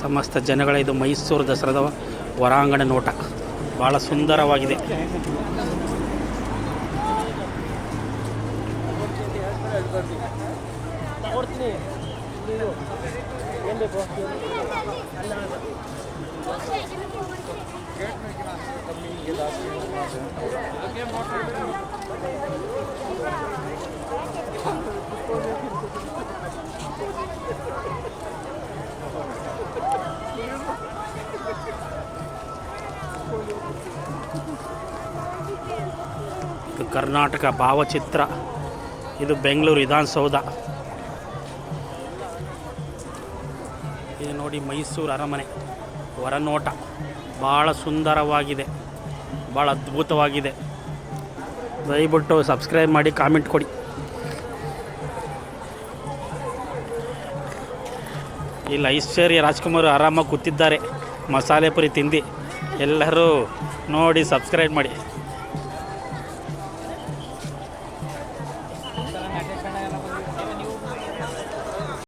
ಸಮಸ್ತ ಜನಗಳ ಇದು ಮೈಸೂರು ದಸರಾದ ಹೊರಾಂಗಣ ನೋಟ ಭಾಳ ಸುಂದರವಾಗಿದೆ. ಇದು ಕರ್ನಾಟಕ ಭಾವಚಿತ್ರ. ಇದು ಬೆಂಗಳೂರು ವಿಧಾನಸೌಧ. ಇದು ನೋಡಿ ಮೈಸೂರು ಅರಮನೆ ಹೊರನೋಟ ಭಾಳ ಸುಂದರವಾಗಿದೆ, ಭಾಳ ಅದ್ಭುತವಾಗಿದೆ. ದಯವಿಟ್ಟು ಸಬ್ಸ್ಕ್ರೈಬ್ ಮಾಡಿ, ಕಾಮೆಂಟ್ ಕೊಡಿ. ಇಲ್ಲಿ ಐಶ್ವರ್ಯ ರಾಜ್ಕುಮಾರ್ ಆರಾಮಾಗಿ ಕೂತಿದ್ದಾರೆ ಮಸಾಲೆ ಪುರಿ ತಿಂದು. ಎಲ್ಲರೂ ನೋಡಿ ಸಬ್ಸ್ಕ್ರೈಬ್ ಮಾಡಿ.